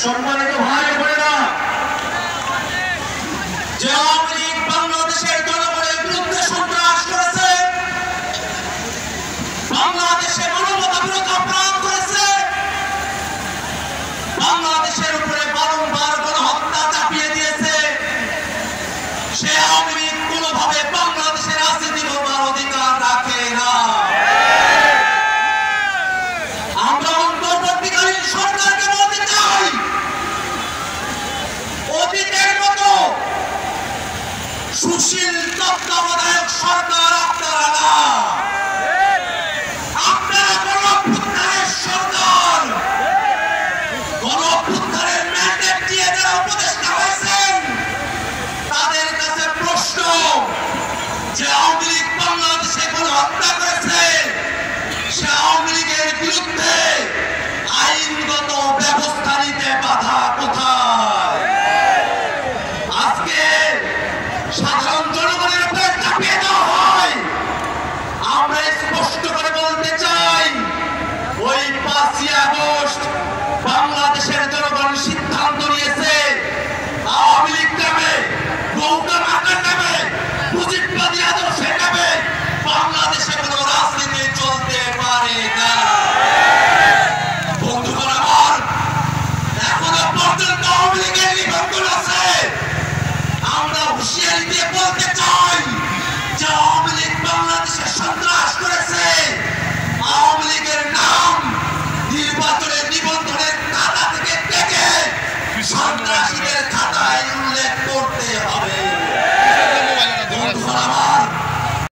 সম্মানিত ভাই বোনেরা, যে আওয়ামী লীগ বাংলাদেশের জনগণের বিরুদ্ধে সন্ত্রাস করেছে, বাংলাদেশে মানবতা বিরোধী অপরাধ করেছে, বাংলাদেশের উপরে বারংবার গণহত্যা চাপিয়ে দিয়েছে, সে আওয়ামী লীগ কোনোভাবে বাংলাদেশের রাজনীতি করবার অধিকার রাখে না। আমরা অন্তর্বর্তীকালীন সরকারকে বলতে চাই, অতীতের মতো সুশীল তত্ত্বাবধায়ক সরকার আপনারা না, আপনারা গণঅভ্যুত্থানের সরকার। গণঅভ্যুত্থানের ম্যান্ডেট দিয়ে যারা উপদেষ্টা হয়েছেন তাদের কাছে প্রশ্ন, যে আওয়ামী লীগ বাংলাদেশে গণহত্যা করেছে, সে আওয়ামী লীগের বিরুদ্ধে